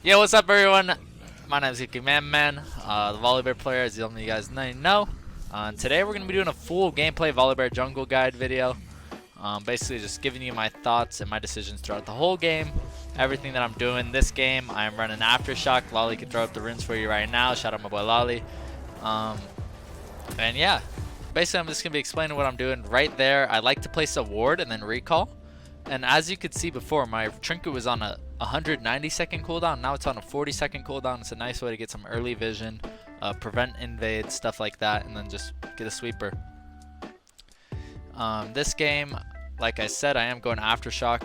Yo, what's up, everyone? My name is Cookiemanman, the Volibear player, as you guys know. Today we're going to be doing a full gameplay Volibear jungle guide video. Basically just giving you my thoughts and my decisions throughout the whole game. Everything that I'm doing this game. I'm running Aftershock. Lolly can throw up the runes for you right now. Shout out my boy Lolly. And yeah, basically I'm just going to be explaining what I'm doing right there. I like to place a ward and then recall. And as you could see before, my trinket was on a 190-second cooldown. Now it's on a 40-second cooldown. It's a nice way to get some early vision, prevent invades, stuff like that, and then just get a sweeper. This game, like I said, I am going Aftershock,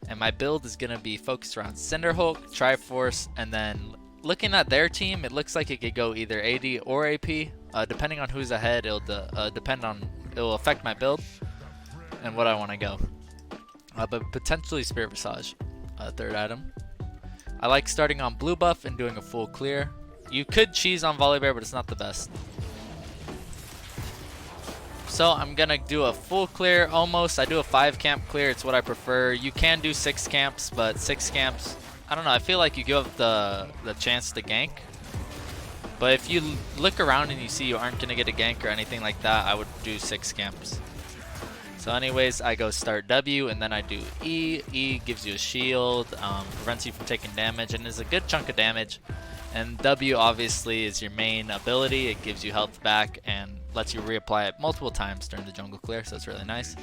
and my build is going to be focused around Cinderhulk, Triforce, and then looking at their team, it looks like it could go either AD or AP. Depending on who's ahead, it'll affect my build and what I want to go. But potentially Spirit Visage, third item. I like starting on blue buff and doing a full clear. You could cheese on Volibear, but it's not the best. So I'm gonna do a full clear almost. I do a 5 camp clear, it's what I prefer. You can do 6 camps, but 6 camps, I don't know, I feel like you give up the chance to gank. But if you look around and you see you aren't gonna get a gank or anything like that, I would do 6 camps. So anyways, I go start W and then I do E. E gives you a shield, prevents you from taking damage and is a good chunk of damage. And W obviously is your main ability. It gives you health back and lets you reapply it multiple times during the jungle clear, so it's really nice.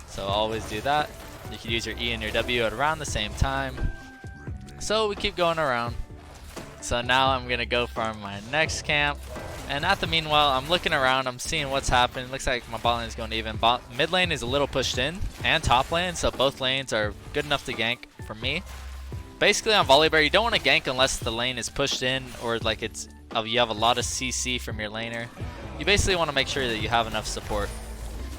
So always do that. You can use your E and your W at around the same time. So we keep going around. So now I'm gonna go for my next camp. And at the meanwhile, I'm looking around, I'm seeing what's happening. Looks like my bot lane is going even. Mid lane is a little pushed in, and top lane, so both lanes are good enough to gank for me. Basically on Volibear, you don't want to gank unless the lane is pushed in, or like you have a lot of CC from your laner. You basically want to make sure that you have enough support.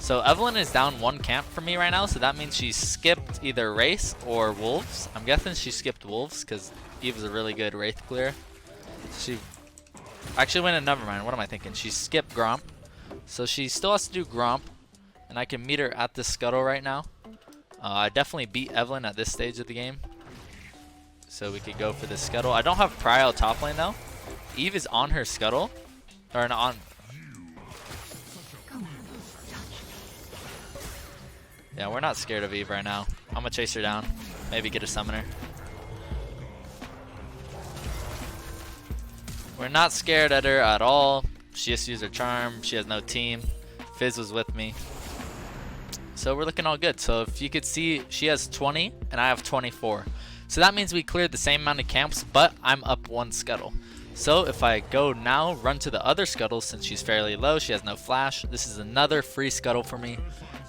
So Evelyn is down 1 camp for me right now, so that means she skipped either Wraith or Wolves. I'm guessing she skipped Wolves, because Eve is a really good Wraith clear. Actually, wait, never mind. What am I thinking? She skipped Gromp. So she still has to do Gromp. And I can meet her at this scuttle right now. I definitely beat Evelyn at this stage of the game. So we could go for this scuttle. I don't have Prio top lane though. Eve is on her scuttle. Or on. Yeah, we're not scared of Eve right now. I'm gonna chase her down. Maybe get a summoner. We're not scared at her at all. She just used her charm. She has no team. Fizz was with me. So we're looking all good. So if you could see, she has 20 and I have 24. So that means we cleared the same amount of camps, but I'm up 1 scuttle. So if I go now, run to the other scuttle, since she's fairly low, she has no flash. This is another free scuttle for me.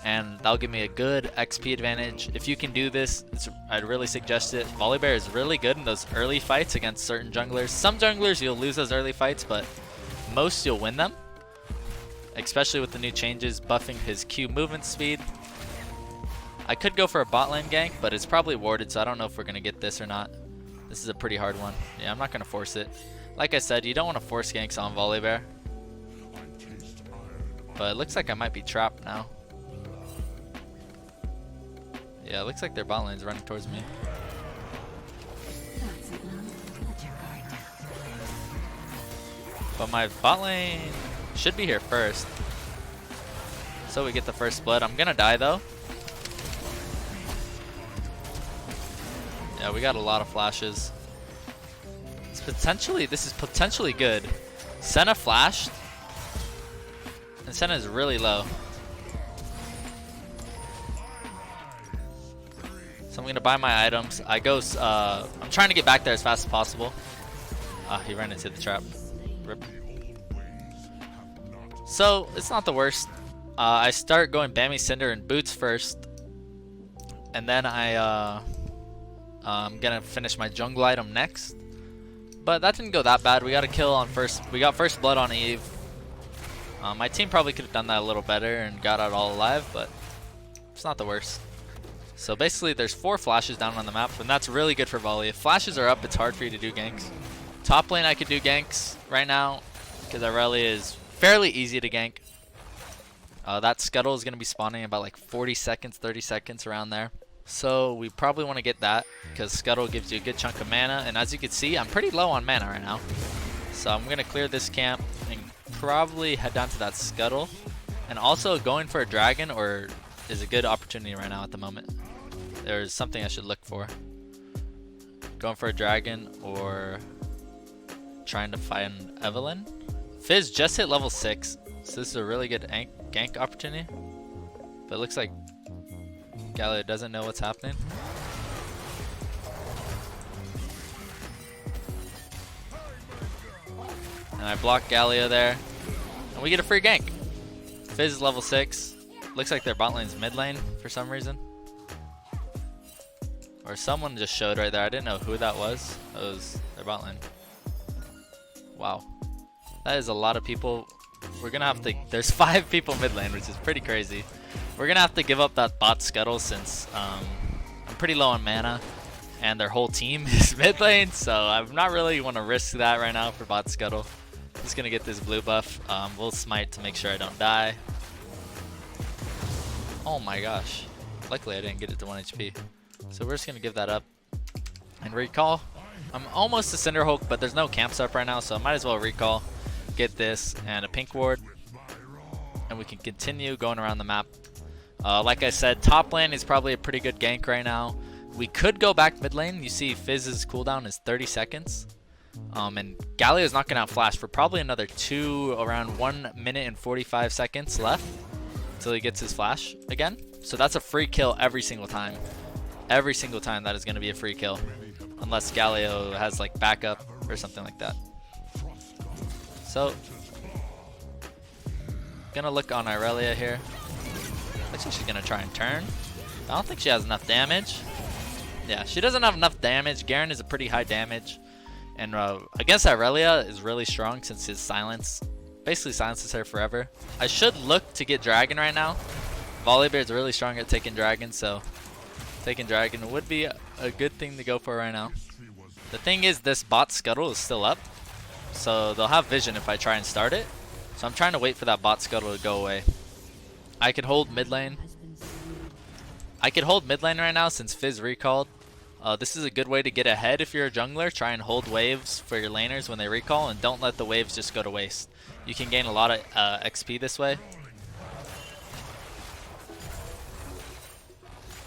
And that'll give me a good XP advantage. If you can do this, I'd really suggest it. Volibear is really good in those early fights against certain junglers. Some junglers you'll lose those early fights, but most you'll win them. Especially with the new changes buffing his Q movement speed. I could go for a bot lane gank, but it's probably warded, so I don't know if we're going to get this or not. This is a pretty hard one. Yeah, I'm not going to force it. Like I said, you don't want to force ganks on Volibear. But it looks like I might be trapped now. Yeah, it looks like their bot lane's running towards me. But my bot lane should be here first. So we get the first split. I'm gonna die though. Yeah, we got a lot of flashes. This is potentially good. Senna flashed. And Senna is really low. So I'm gonna buy my items. I'm trying to get back there as fast as possible. He ran into the trap. Rip. So it's not the worst. I start going Bammy Cinder and Boots first, and then I'm gonna finish my jungle item next. But that didn't go that bad. We got a kill on first. We got first blood on Eve. My team probably could have done that a little better and got out all alive, but it's not the worst. So basically there's 4 flashes down on the map, and that's really good for volley. If flashes are up, it's hard for you to do ganks. Top lane I could do ganks right now, because Irelia is fairly easy to gank. That scuttle is going to be spawning in about like 40 seconds, 30 seconds around there. So we probably want to get that because Scuttle gives you a good chunk of mana, and as you can see, I'm pretty low on mana right now. So I'm gonna clear this camp and probably head down to that Scuttle. And also going for a dragon or is a good opportunity right now at the moment. There's something I should look for. Going for a dragon or trying to find Evelyn. Fizz just hit level 6, so this is a really good gank opportunity. But it looks like Galio doesn't know what's happening. And I block Galio there. And we get a free gank. Fizz is level 6. Looks like their bot lane's mid lane for some reason. Or someone just showed right there. I didn't know who that was. That was their bot lane. Wow. That is a lot of people. We're gonna have to, there's 5 people mid lane, which is pretty crazy. We're gonna have to give up that bot Scuttle since I'm pretty low on mana and their whole team is mid lane, so I'm not really want to risk that right now for bot Scuttle. Just gonna get this blue buff. We'll smite to make sure I don't die. Oh my gosh. Luckily I didn't get it to 1 HP. So we're just gonna give that up and recall. I'm almost a Cinderhulk, but there's no camps up right now, so I might as well recall, get this, and a pink ward, and we can continue going around the map. Like I said, top lane is probably a pretty good gank right now. We could go back mid lane. You see Fizz's cooldown is 30 seconds. And Galio is knocking out Flash for probably another around 1 minute and 45 seconds left until he gets his Flash again. So that's a free kill every single time. Every single time that is going to be a free kill. Unless Galio has like backup or something like that. So, gonna look on Irelia here. Looks like she's gonna try and turn. I don't think she has enough damage. Yeah, she doesn't have enough damage. Garen is a pretty high damage. And against Irelia is really strong since his silence basically silences her forever. I should look to get dragon right now. Volibear is really strong at taking dragon, so taking dragon would be a good thing to go for right now. The thing is, this bot Scuttle is still up, so they'll have vision if I try and start it. So I'm trying to wait for that bot Scuttle to go away. I could hold mid lane. I could hold mid lane right now since Fizz recalled. This is a good way to get ahead if you're a jungler. Try and hold waves for your laners when they recall, and don't let the waves just go to waste. You can gain a lot of XP this way.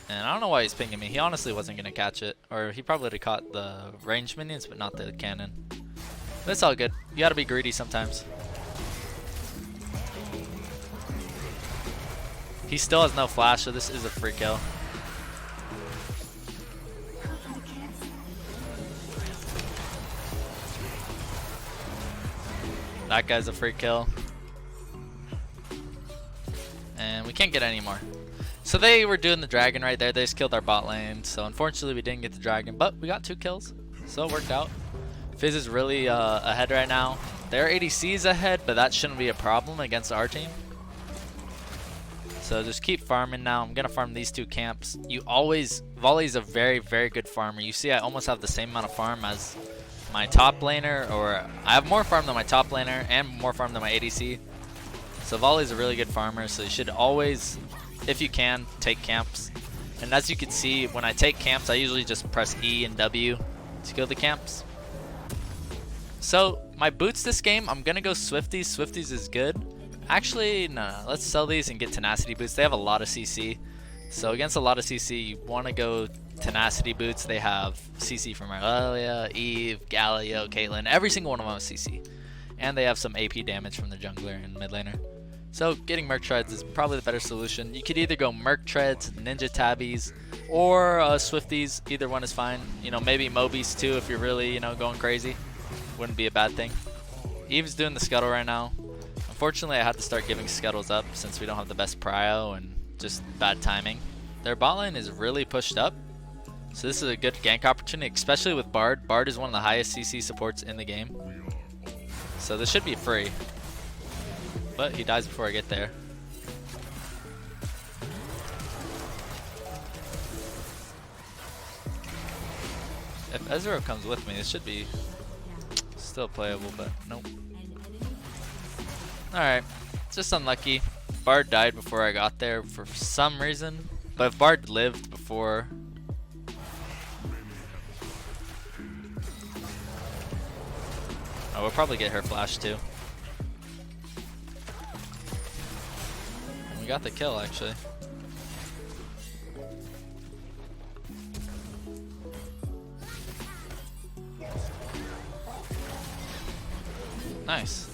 And I don't know why he's pinging me. He honestly wasn't going to catch it. Or he probably would have caught the ranged minions, but not the cannon. But it's all good. You got to be greedy sometimes. He still has no flash, so this is a free kill. That guy's a free kill. And we can't get any more. So they were doing the dragon right there. They just killed our bot lane. So unfortunately we didn't get the dragon, but we got 2 kills. So it worked out. Fizz is really ahead right now. Their ADC is ahead, but that shouldn't be a problem against our team. So just keep farming now. I'm going to farm these 2 camps. Volley's a very, very good farmer. You see I almost have the same amount of farm as my top laner, or I have more farm than my top laner and more farm than my ADC. So Volley's a really good farmer, so you should always, if you can, take camps. And as you can see, when I take camps, I usually just press E and W to kill the camps. So my boots this game, I'm going to go Swifties. Swifties is good. Actually, no, let's sell these and get Tenacity boots. They have a lot of CC. So against a lot of CC, you want to go Tenacity boots. They have CC from Irelia, Eve, Galio, Caitlyn. Every single one of them has CC. And they have some AP damage from the jungler and mid laner. So getting Merc Treads is probably the better solution. You could either go Merc Treads, Ninja Tabbies, or Swifties. Either one is fine. You know, maybe Mobies too if you're really, you know, going crazy. Wouldn't be a bad thing. Eve's doing the Scuttle right now. Unfortunately, I had to start giving Scuttles up since we don't have the best prio and just bad timing. Their bot lane is really pushed up. So this is a good gank opportunity, especially with Bard. Bard is one of the highest CC supports in the game. So this should be free. But he dies before I get there. If Ezreal comes with me, it should be still playable, but nope. Alright, just unlucky. Bard died before I got there for some reason. But if Bard lived before... Oh, we'll probably get her flash too. We got the kill actually. Nice.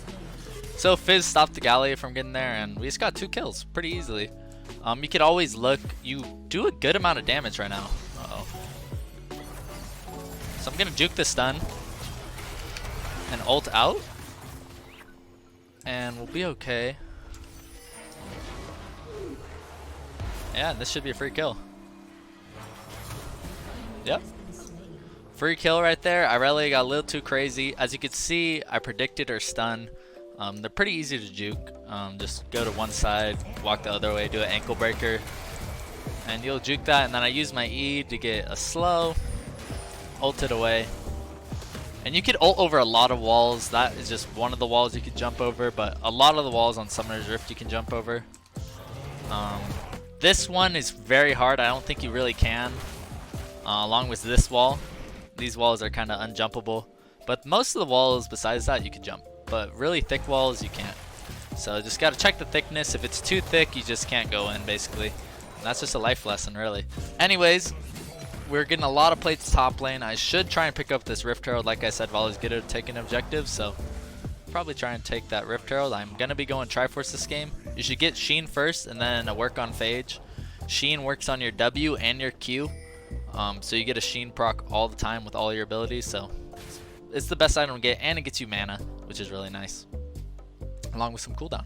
So Fizz stopped the Gallia from getting there, and we just got 2 kills pretty easily. You could always look. You do a good amount of damage right now. Uh-oh. So I'm gonna juke the stun and ult out, and we'll be okay. Yeah, this should be a free kill. Yep. Free kill right there. Irelia got a little too crazy. As you can see, I predicted her stun. They're pretty easy to juke. Just go to one side, walk the other way, do an ankle breaker, and you'll juke that. And then I use my E to get a slow, ult it away. And you could ult over a lot of walls. That is just one of the walls you could jump over, but a lot of the walls on Summoner's Rift you can jump over. This one is very hard. I don't think you really can, along with this wall. These walls are kind of unjumpable, but most of the walls besides that you can jump, but really thick walls you can't. So just got to check the thickness. If it's too thick, you just can't go in, basically. And that's just a life lesson, really. Anyways, we're getting a lot of plates top lane. I should try and pick up this Rift Herald. Like I said, Volley's good at taking objectives, so probably try and take that Rift Herald. I'm going to be going Triforce this game. You should get Sheen first and then work on Phage. Sheen works on your W and your Q. So you get a Sheen proc all the time with all your abilities. So it's the best item to get, and it gets you mana, which is really nice, along with some cooldown.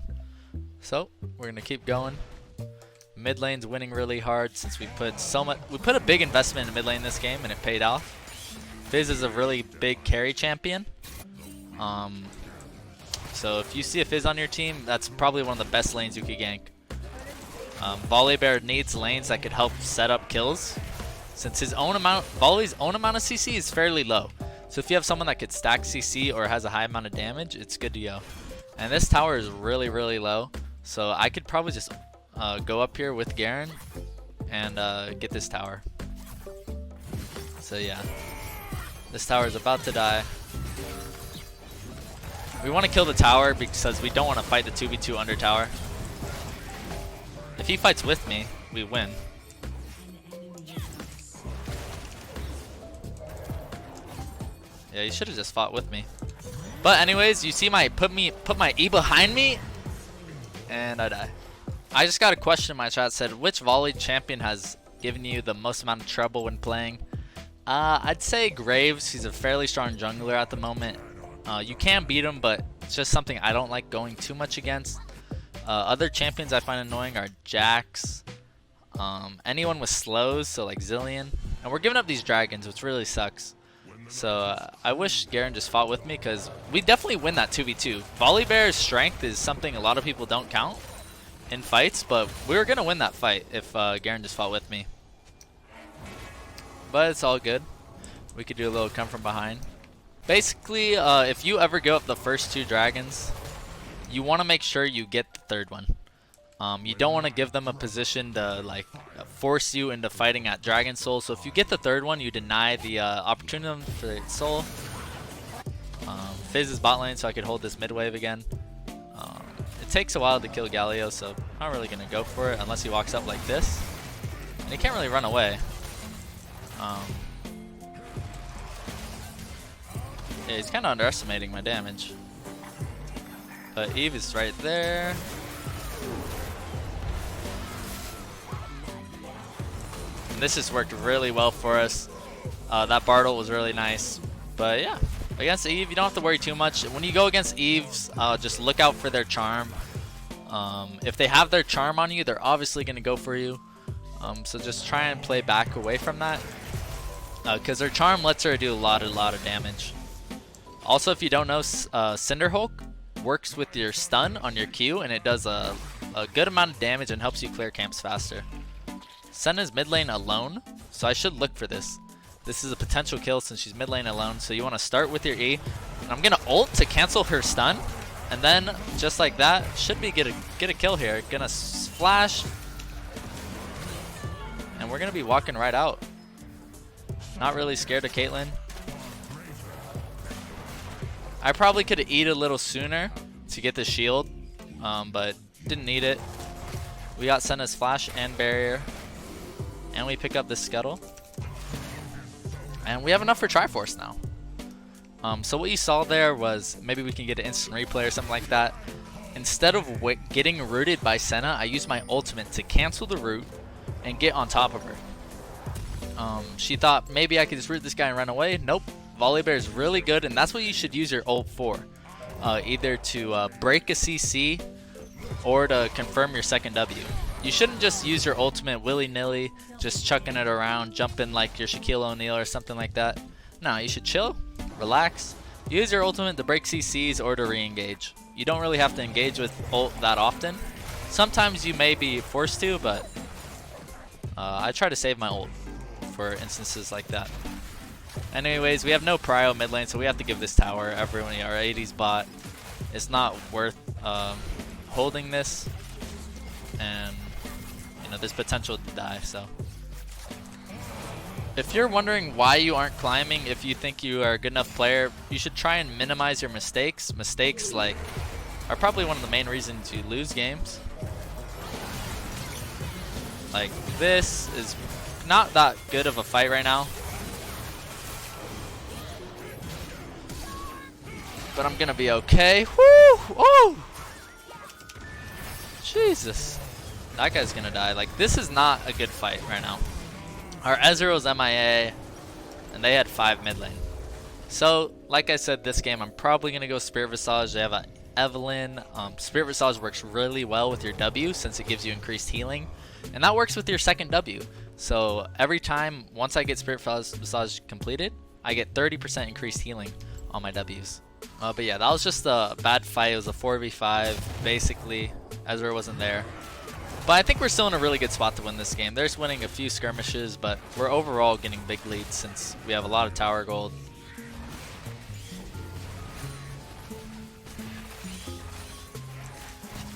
So we're going to keep going. Mid lane's winning really hard since we put so much. We put a big investment in mid lane this game, and it paid off. Fizz is a really big carry champion. So if you see a Fizz on your team, that's probably one of the best lanes you could gank. Volibear needs lanes that could help set up kills, since his own amount, Volley's own amount of CC is fairly low. So if you have someone that could stack CC or has a high amount of damage, it's good to go. And this tower is really, really low, so I could probably just go up here with Garen and get this tower. So yeah, this tower is about to die. We want to kill the tower because we don't want to fight the 2v2 under tower. If he fights with me, we win. Yeah, he should have just fought with me. But anyways, you see my put my E behind me, and I die. I just got a question in my chat, said which Volley champion has given you the most amount of trouble when playing? I'd say Graves. He's a fairly strong jungler at the moment. You can beat him, but it's just something I don't like going too much against. Other champions I find annoying are Jax, anyone with slows, so like Zillion. And we're giving up these dragons, which really sucks. So I wish Garen just fought with me, because we definitely win that 2v2. Volibear's strength is something a lot of people don't count in fights, but we were going to win that fight if Garen just fought with me. But it's all good. We could do a little come from behind. Basically, if you ever give up the first 2 dragons, you want to make sure you get the 3rd one. You don't want to give them a position to like force you into fighting at Dragon Soul. So if you get the 3rd one, you deny the opportunity for Soul. Fizz is bot lane, so I could hold this mid wave again. It takes a while to kill Galio, so I'm not really going to go for it unless he walks up like this. And he can't really run away. Yeah, he's kind of underestimating my damage. But Eve is right there. And this has worked really well for us. That Bartle was really nice. But yeah, against Eve, you don't have to worry too much. When you go against Eves, just look out for their charm. If they have their charm on you, they're obviously going to go for you. So just try and play back away from that. Because their charm lets her do a lot of damage. Also, if you don't know, Cinderhulk works with your stun on your Q, and it does a good amount of damage and helps you clear camps faster. Sen is mid lane alone, so I should look for this. This is a potential kill since she's mid lane alone, so you want to start with your E. And I'm going to ult to cancel her stun, and then just like that, should be get a kill here. Gonna flash. and we're gonna be walking right out. Not really scared of Caitlyn. I probably could have eat a little sooner to get the shield, but didn't need it. We got Senna's flash and barrier, and we pick up this scuttle, and we have enough for Triforce now. So what you saw there was maybe we can get an instant replay or something like that. Instead of getting rooted by Senna, I used my ultimate to cancel the root and get on top of her. She thought maybe I could just root this guy and run away. Nope. Volibear is really good, and that's what you should use your ult for. Either to break a CC or to confirm your second W. You shouldn't just use your ultimate willy-nilly, just chucking it around, jumping like your Shaquille O'Neal or something like that. No, you should chill, relax, use your ultimate to break CCs or to re-engage. You don't really have to engage with ult that often. Sometimes you may be forced to, but I try to save my ult for instances like that. Anyways, we have no prio mid lane, so we have to give this tower. Everyone, our 80s bot, it's not worth holding this, and you know there's potential to die. So if you're wondering why you aren't climbing, if you think you are a good enough player, you should try and minimize your mistakes. Mistakes like are probably one of the main reasons you lose games. Like this is not that good of a fight right now, but I'm gonna be okay. Woo! Oh! Jesus, that guy's gonna die. Like this is not a good fight right now. Our Ezreal's MIA, and they had 5 mid lane. So, like I said, this game I'm probably gonna go Spirit Visage. They have a Evelyn. Spirit Visage works really well with your W since it gives you increased healing, and that works with your second W. So every time, once I get Spirit Visage completed, I get 30% increased healing on my Ws. But yeah, that was just a bad fight. It was a 4v5, basically. Ezreal wasn't there. But I think we're still in a really good spot to win this game. There's winning a few skirmishes, but we're overall getting big leads since we have a lot of tower gold.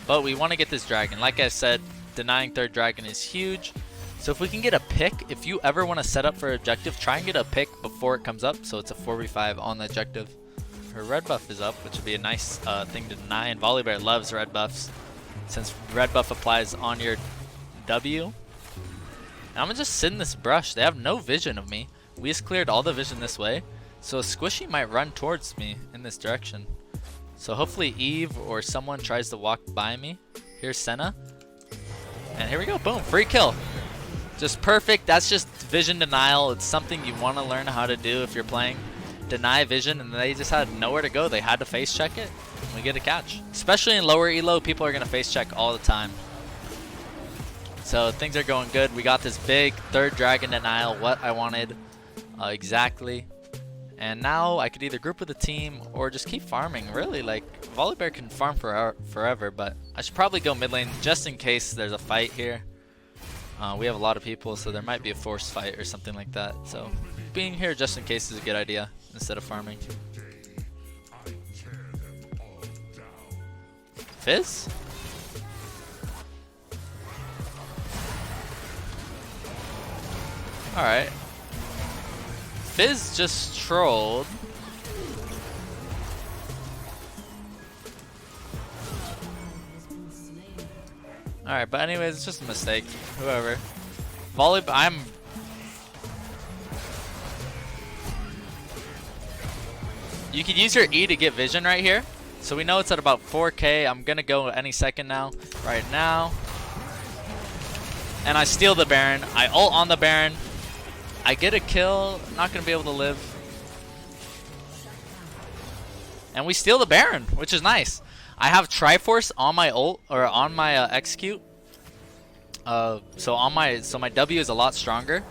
But we want to get this dragon. Like I said, denying third dragon is huge. So if we can get a pick, if you ever want to set up for objective, try and get a pick before it comes up, so it's a 4v5 on the objective. Her red buff is up, which would be a nice thing to deny, and Volibear loves red buffs, since red buff applies on your W. And I'm gonna just sit in this brush. They have no vision of me. We just cleared all the vision this way, so Squishy might run towards me in this direction. So hopefully Eve or someone tries to walk by me. Here's Senna, and here we go. Boom, free kill. Just perfect. That's just vision denial. It's something you want to learn how to do if you're playing. Deny vision, and they just had nowhere to go. They had to face check it. We get a catch. Especially in lower elo, people are going to face check all the time. So things are going good. We got this big third dragon denial, what I wanted exactly. And now I could either group with a team or just keep farming. Really, like Volibear can farm forever, but I should probably go mid lane just in case there's a fight here. We have a lot of people, so there might be a forced fight or something like that. So being here just in case is a good idea instead of farming. Fizz? Alright. Fizz just trolled. Alright, but anyways, it's just a mistake. Whoever. Volibear, You could use your E to get vision right here. So we know it's at about 4k. I'm gonna go any second now. Right now. And I steal the Baron. I ult on the Baron. I get a kill. Not gonna be able to live. And we steal the Baron, which is nice. I have Triforce on my ult, or on my execute. So my W is a lot stronger.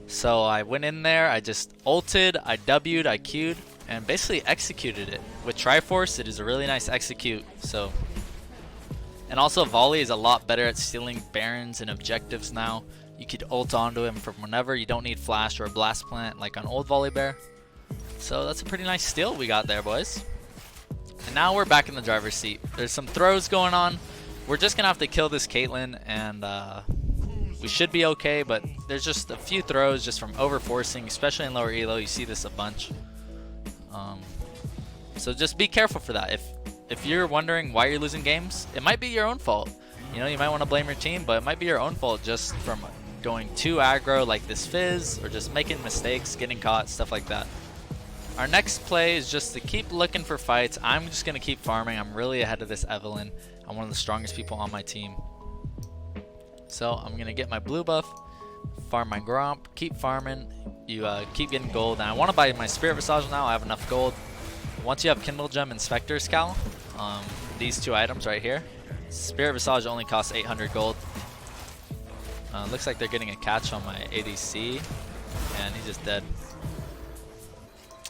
So I went in there, I just ulted, I W'd, I Q'd, and basically executed it. With Triforce, it is a really nice execute. So, and also Volley is a lot better at stealing Barons and objectives now. You could ult onto him from whenever. You don't need Flash or a Blast Plant like on old Volibear. So that's a pretty nice steal we got there, boys. And now we're back in the driver's seat. There's some throws going on. We're just gonna have to kill this Caitlyn, and we should be okay, but there's just a few throws just from overforcing, especially in lower elo. You see this a bunch. So just be careful for that. If you're wondering why you're losing games, it might be your own fault. You know, you might want to blame your team, but it might be your own fault just from going too aggro like this Fizz, or just making mistakes, getting caught, stuff like that. Our next play is just to keep looking for fights. I'm just going to keep farming. I'm really ahead of this Evelyn. I'm one of the strongest people on my team. So I'm going to get my blue buff, farm my Gromp, keep farming. You keep getting gold. And I want to buy my Spirit Visage now. I have enough gold. Once you have Kindle Gem and Spectre's Cowl, these two items right here, Spirit Visage only costs 800 gold. Looks like they're getting a catch on my ADC, and he's just dead.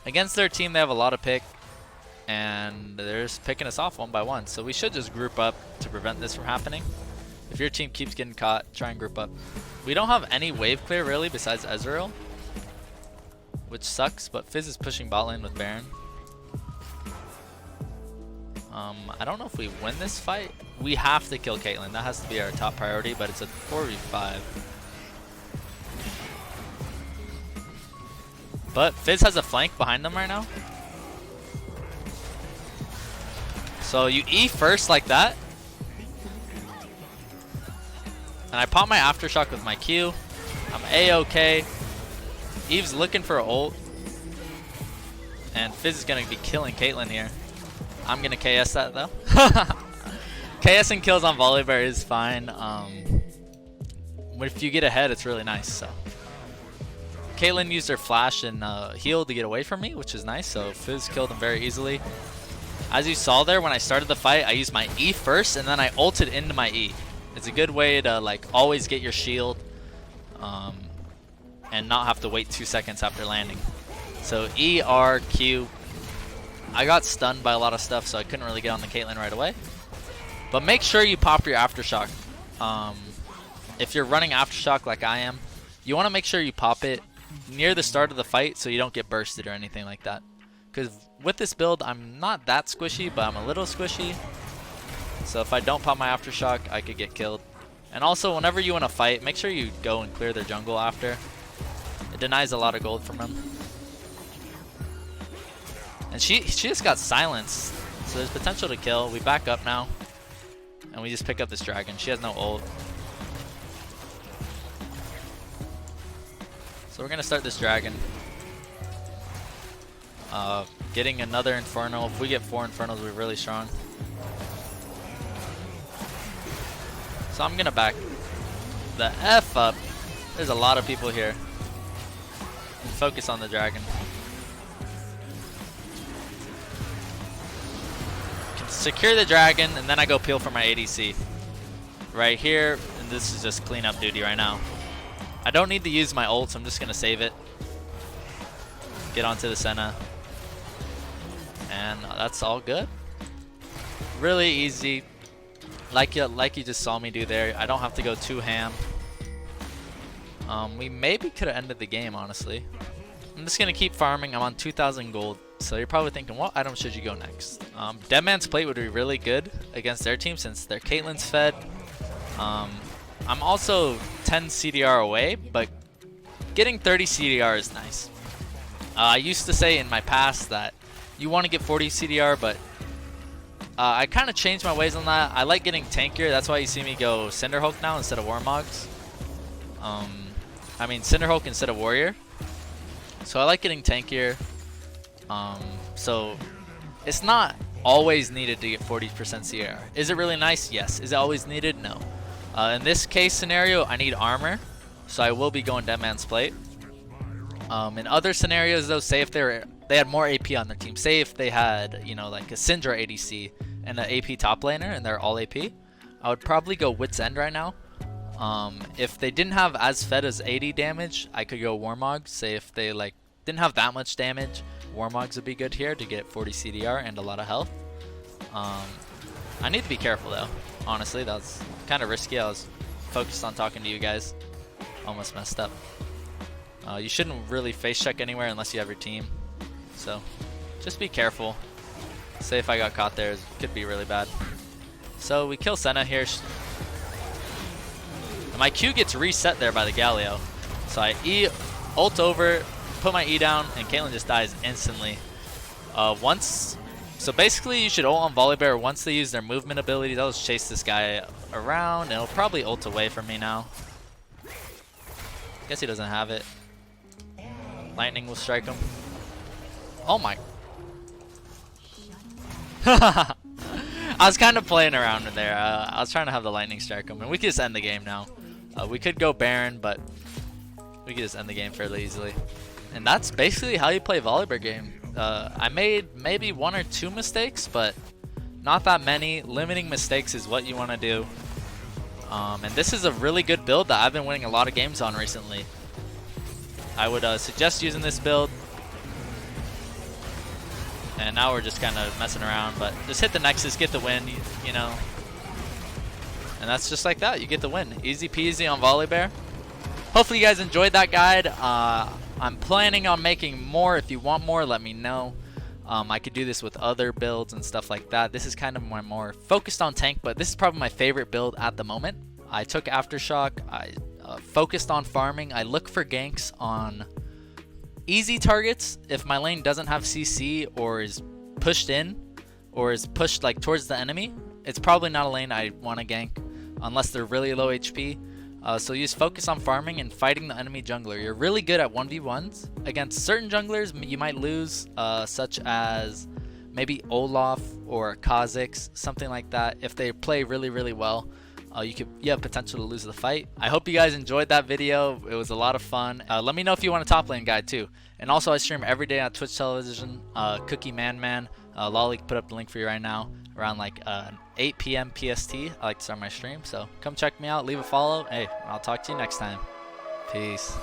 Against their team, they have a lot of pick, and they're just picking us off one by one. So we should just group up to prevent this from happening. If your team keeps getting caught, try and group up. We don't have any wave clear really besides Ezreal, which sucks, but Fizz is pushing bot lane with Baron. I don't know if we win this fight. We have to kill Caitlyn. That has to be our top priority, but it's a 4v5. But Fizz has a flank behind them right now. So you E first like that. And I pop my Aftershock with my Q. I'm A-okay. Eve's looking for an ult. And Fizz is going to be killing Caitlyn here. I'm going to KS that though. KSing kills on Volibear is fine. If you get ahead, it's really nice. So Caitlyn used her flash and heal to get away from me, which is nice. So Fizz killed him very easily. As you saw there, when I started the fight, I used my E first, and then I ulted into my E. It's a good way to like always get your shield and not have to wait 2 seconds after landing. So E, R, Q. I got stunned by a lot of stuff, so I couldn't really get on the Caitlyn right away. But make sure you pop your Aftershock. If you're running Aftershock like I am, you want to make sure you pop it near the start of the fight so you don't get bursted or anything like that. Because with this build, I'm not that squishy, but I'm a little squishy. So if I don't pop my Aftershock, I could get killed. And also, whenever you want to fight, make sure you go and clear their jungle after. It denies a lot of gold from them. And she just got silenced, so there's potential to kill. We back up now, and we just pick up this dragon. She has no ult. So we're going to start this dragon. Getting another Inferno. If we get 4 Infernos, we're really strong. So I'm going to back the F up. There's a lot of people here. And focus on the dragon. Secure the dragon, and then I go peel for my ADC. Right here, and this is just cleanup duty right now. I don't need to use my ult, so I'm just going to save it. Get onto the Senna. And that's all good. Really easy. Like you just saw me do there. I don't have to go too ham. We maybe could have ended the game, honestly. I'm just going to keep farming. I'm on 2,000 gold. So you're probably thinking, what item should you go next? Dead Man's Plate would be really good against their team since their Caitlyn's fed. I'm also 10 CDR away, but getting 30 CDR is nice. I used to say in my past that you want to get 40 CDR, but I kind of changed my ways on that. I like getting tankier. That's why you see me go Cinderhulk now instead of Warmogs. I mean Cinderhulk instead of Warrior. So I like getting tankier. So it's not always needed to get 40% CR. Is it really nice? Yes. Is it always needed? No. In this case scenario, I need armor, so I will be going Dead Man's Plate. In other scenarios though, say if they had more AP on their team, say if they had, you know, like a Syndra ADC and an AP top laner and they're all AP, I would probably go Wit's End right now. If they didn't have as fed as 80 damage, I could go Warmog. Say if they like didn't have that much damage, Warmogs would be good here to get 40 CDR and a lot of health. I need to be careful though. Honestly, that was kind of risky. I was focused on talking to you guys. Almost messed up. You shouldn't really face check anywhere unless you have your team. So just be careful. Say if I got caught there, it could be really bad. So we kill Senna here. my Q gets reset there by the Galio. So I E, ult over, put my E down, and Caitlyn just dies instantly. So basically you should ult on Volibear once they use their movement abilities. I'll just chase this guy around, and he'll probably ult away from me now. Guess he doesn't have it. Lightning will strike him. Oh my. I was kind of playing around in there. I was trying to have the lightning strike him, and we could just end the game now. We could go Baron, but we could just end the game fairly easily. And that's basically how you play Volibear game. I made maybe 1 or 2 mistakes, but not that many. Limiting mistakes is what you want to do. And this is a really good build that I've been winning a lot of games on recently. I would suggest using this build. And now we're just kind of messing around, but just hit the Nexus, get the win, you know. And that's just like that. You get the win. Easy peasy on Volibear. Hopefully you guys enjoyed that guide. I'm planning on making more. If you want more, let me know. I could do this with other builds and stuff like that. This is kind of more focused on tank, but this is probably my favorite build at the moment. I took Aftershock. I focused on farming. I look for ganks on easy targets. If my lane doesn't have CC or is pushed in or is pushed like towards the enemy, it's probably not a lane I want to gank unless they're really low HP. So you just focus on farming and fighting the enemy jungler. You're really good at 1v1s against certain junglers. You might lose, such as maybe Olaf or Kha'Zix, something like that. If they play really well, you have potential to lose the fight. I hope you guys enjoyed that video. It was a lot of fun. Let me know if you want a top lane guide too. And also I stream every day on Twitch television. Cookiemanman. Lolly put up the link for you right now. Around like 8 p.m. PST. I like to start my stream. So come check me out. Leave a follow. Hey, I'll talk to you next time. Peace.